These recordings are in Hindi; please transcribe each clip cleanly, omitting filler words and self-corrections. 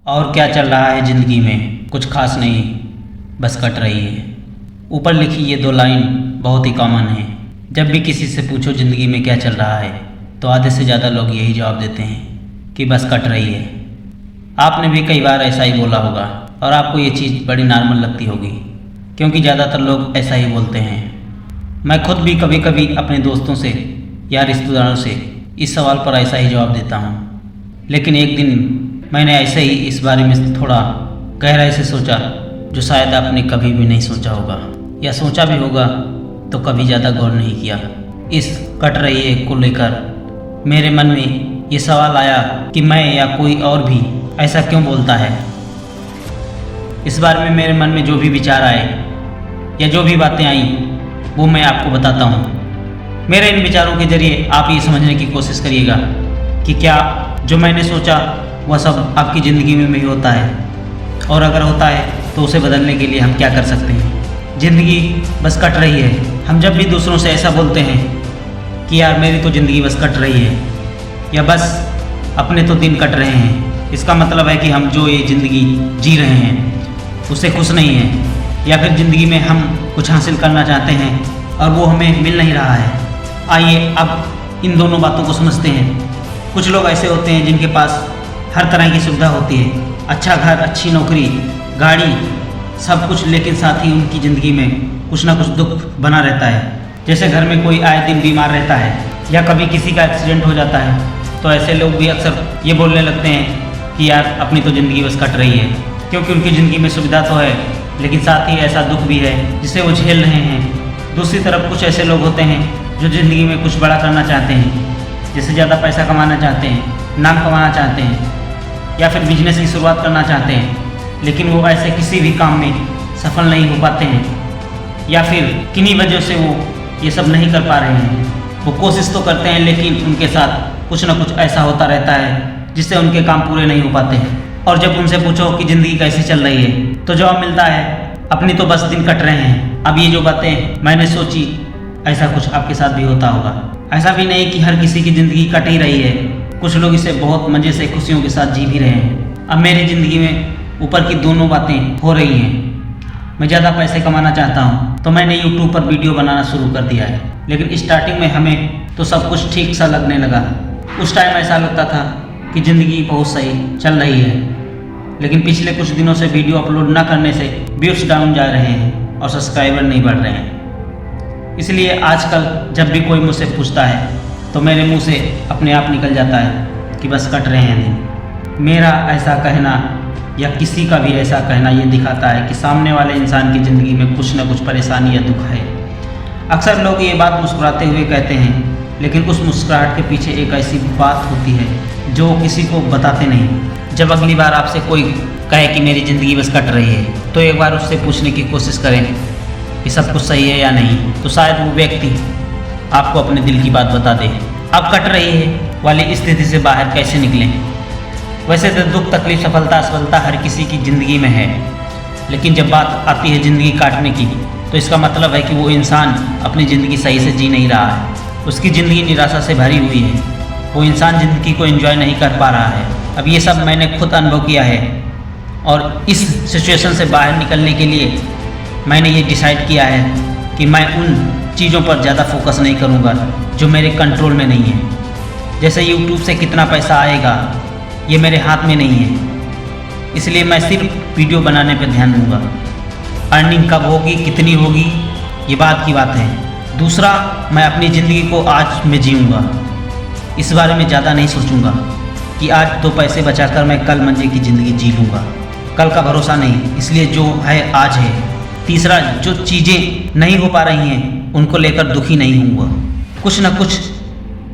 और क्या चल रहा है ज़िंदगी में? कुछ खास नहीं, बस कट रही है। ऊपर लिखी ये दो लाइन बहुत ही कॉमन है। जब भी किसी से पूछो ज़िंदगी में क्या चल रहा है तो आधे से ज़्यादा लोग यही जवाब देते हैं कि बस कट रही है। आपने भी कई बार ऐसा ही बोला होगा और आपको ये चीज़ बड़ी नॉर्मल लगती होगी, क्योंकि ज़्यादातर लोग ऐसा ही बोलते हैं। मैं खुद भी कभी कभी अपने दोस्तों से या रिश्तेदारों से इस सवाल पर ऐसा ही जवाब देता हूँ। लेकिन एक दिन मैंने ऐसे ही इस बारे में थोड़ा गहराई से सोचा, जो शायद आपने कभी भी नहीं सोचा होगा, या सोचा भी होगा तो कभी ज़्यादा गौर नहीं किया। इस कट रही है को लेकर मेरे मन में ये सवाल आया कि मैं या कोई और भी ऐसा क्यों बोलता है। इस बारे में मेरे मन में जो भी विचार आए या जो भी बातें आई वो मैं आपको बताता हूँ। मेरे इन विचारों के जरिए आप ये समझने की कोशिश करिएगा कि क्या जो मैंने सोचा वह सब आपकी ज़िंदगी में भी होता है, और अगर होता है तो उसे बदलने के लिए हम क्या कर सकते हैं। ज़िंदगी बस कट रही है। हम जब भी दूसरों से ऐसा बोलते हैं कि यार मेरी तो ज़िंदगी बस कट रही है, या बस अपने तो दिन कट रहे हैं, इसका मतलब है कि हम जो ये ज़िंदगी जी रहे हैं उससे खुश नहीं हैं, या फिर ज़िंदगी में हम कुछ हासिल करना चाहते हैं और वो हमें मिल नहीं रहा है। आइए अब इन दोनों बातों को समझते हैं। कुछ लोग ऐसे होते हैं जिनके पास हर तरह की सुविधा होती है, अच्छा घर, अच्छी नौकरी, गाड़ी, सब कुछ, लेकिन साथ ही उनकी ज़िंदगी में कुछ ना कुछ दुख बना रहता है। जैसे घर में कोई आए दिन बीमार रहता है या कभी किसी का एक्सीडेंट हो जाता है, तो ऐसे लोग भी अक्सर ये बोलने लगते हैं कि यार अपनी तो ज़िंदगी बस कट रही है, क्योंकि उनकी ज़िंदगी में सुविधा तो है लेकिन साथ ही ऐसा दुख भी है जिसे वो झेल रहे हैं। दूसरी तरफ कुछ ऐसे लोग होते हैं जो ज़िंदगी में कुछ बड़ा करना चाहते हैं, जैसे ज़्यादा पैसा कमाना चाहते हैं, नाम कमाना चाहते हैं, या फिर बिजनेस की शुरुआत करना चाहते हैं, लेकिन वो ऐसे किसी भी काम में सफल नहीं हो पाते हैं, या फिर किन्हीं वजह से वो ये सब नहीं कर पा रहे हैं। वो कोशिश तो करते हैं लेकिन उनके साथ कुछ ना कुछ ऐसा होता रहता है जिससे उनके काम पूरे नहीं हो पाते हैं। और जब उनसे पूछो कि ज़िंदगी कैसी चल रही है तो जवाब मिलता है अपनी तो बस दिन कट रहे हैं। अब ये जो बातें मैंने सोची, ऐसा कुछ आपके साथ भी होता होगा। ऐसा भी नहीं कि हर किसी की ज़िंदगी कट ही रही है, कुछ लोग इसे बहुत मज़े से खुशियों के साथ जी भी रहे हैं। अब मेरी ज़िंदगी में ऊपर की दोनों बातें हो रही हैं। मैं ज़्यादा पैसे कमाना चाहता हूँ तो मैंने यूट्यूब पर वीडियो बनाना शुरू कर दिया है, लेकिन स्टार्टिंग में हमें तो सब कुछ ठीक सा लगने लगा। उस टाइम ऐसा लगता था कि ज़िंदगी बहुत सही चल रही है, लेकिन पिछले कुछ दिनों से वीडियो अपलोड ना करने से व्यूज़ डाउन जा रहे हैं और सब्सक्राइबर नहीं बढ़ रहे हैं। इसलिए आजकल जब भी कोई मुझसे पूछता है तो मेरे मुंह से अपने आप निकल जाता है कि बस कट रहे हैं दिन। मेरा ऐसा कहना या किसी का भी ऐसा कहना ये दिखाता है कि सामने वाले इंसान की ज़िंदगी में कुछ न कुछ परेशानी या दुख है। अक्सर लोग ये बात मुस्कुराते हुए कहते हैं, लेकिन उस मुस्कुराहट के पीछे एक ऐसी बात होती है जो किसी को बताते नहीं। जब अगली बार आपसे कोई कहे कि मेरी ज़िंदगी बस कट रही है तो एक बार उससे पूछने की कोशिश करें कि सब कुछ सही है या नहीं, तो शायद वो व्यक्ति आपको अपने दिल की बात बता दे। अब कट रही है वाली स्थिति से बाहर कैसे निकलें? वैसे तो दुख, तकलीफ, सफलता, असफलता हर किसी की ज़िंदगी में है, लेकिन जब बात आती है ज़िंदगी काटने की तो इसका मतलब है कि वो इंसान अपनी ज़िंदगी सही से जी नहीं रहा है। उसकी ज़िंदगी निराशा से भरी हुई है। वो इंसान ज़िंदगी को एंजॉय नहीं कर पा रहा है। अब ये सब मैंने खुद अनुभव किया है, और इस सिचुएशन से बाहर निकलने के लिए मैंने ये डिसाइड किया है कि मैं उन चीज़ों पर ज़्यादा फोकस नहीं करूँगा जो मेरे कंट्रोल में नहीं है। जैसे यूट्यूब से कितना पैसा आएगा ये मेरे हाथ में नहीं है, इसलिए मैं सिर्फ वीडियो बनाने पर ध्यान दूँगा। अर्निंग कब होगी, कितनी होगी, ये बात की बात है। दूसरा, मैं अपनी ज़िंदगी को आज में जीऊँगा, इस बारे में ज़्यादा नहीं सोचूँगा कि आज 2 पैसे बचाकर मैं कल मज़े की ज़िंदगी जी लूँगा। कल का भरोसा नहीं, इसलिए जो है आज है। तीसरा, जो चीज़ें नहीं हो पा रही हैं उनको लेकर दुखी नहीं होऊंगा, कुछ ना कुछ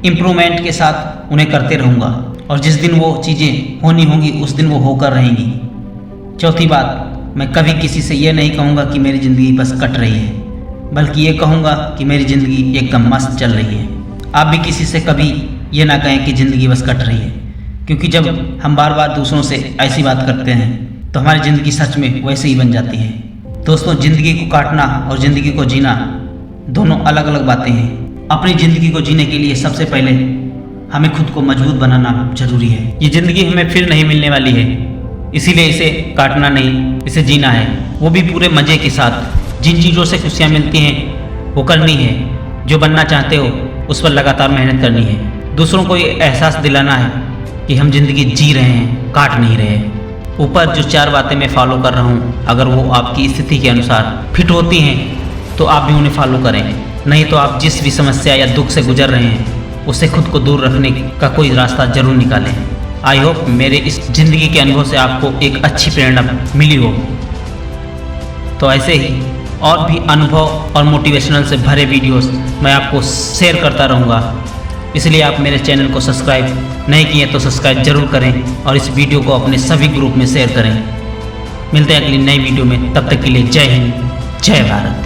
इम्प्रूवमेंट के साथ उन्हें करते रहूँगा, और जिस दिन वो चीज़ें होनी होंगी उस दिन वो होकर रहेंगी। चौथी बात, मैं कभी किसी से ये नहीं कहूँगा कि मेरी ज़िंदगी बस कट रही है, बल्कि ये कहूँगा कि मेरी ज़िंदगी एकदम मस्त चल रही है। आप भी किसी से कभी ये ना कहें कि ज़िंदगी बस कट रही है, क्योंकि जब हम बार बार दूसरों से ऐसी बात करते हैं तो हमारी ज़िंदगी सच में वैसे ही बन जाती है। दोस्तों, ज़िंदगी को काटना और ज़िंदगी को जीना दोनों अलग अलग बातें हैं। अपनी ज़िंदगी को जीने के लिए सबसे पहले हमें खुद को मजबूत बनाना जरूरी है। ये ज़िंदगी हमें फिर नहीं मिलने वाली है, इसीलिए इसे काटना नहीं, इसे जीना है, वो भी पूरे मज़े के साथ। जिन चीज़ों से खुशियाँ मिलती हैं वो करनी है, जो बनना चाहते हो उस पर लगातार मेहनत करनी है। दूसरों को ये एहसास दिलाना है कि हम जिंदगी जी रहे हैं, काट नहीं रहे। ऊपर जो 4 बातें मैं फॉलो कर रहा हूँ, अगर वो आपकी स्थिति के अनुसार फिट होती हैं तो आप भी उन्हें फॉलो करें, नहीं तो आप जिस भी समस्या या दुख से गुजर रहे हैं उससे खुद को दूर रखने का कोई रास्ता जरूर निकालें। आई होप मेरे इस ज़िंदगी के अनुभव से आपको एक अच्छी प्रेरणा मिली हो। तो ऐसे ही और भी अनुभव और मोटिवेशनल से भरे वीडियोस मैं आपको शेयर करता रहूँगा, इसलिए आप मेरे चैनल को सब्सक्राइब नहीं किए तो सब्सक्राइब जरूर करें और इस वीडियो को अपने सभी ग्रुप में शेयर करें। मिलते हैं अगली नई वीडियो में, तब तक के लिए जय हिंद, जय भारत।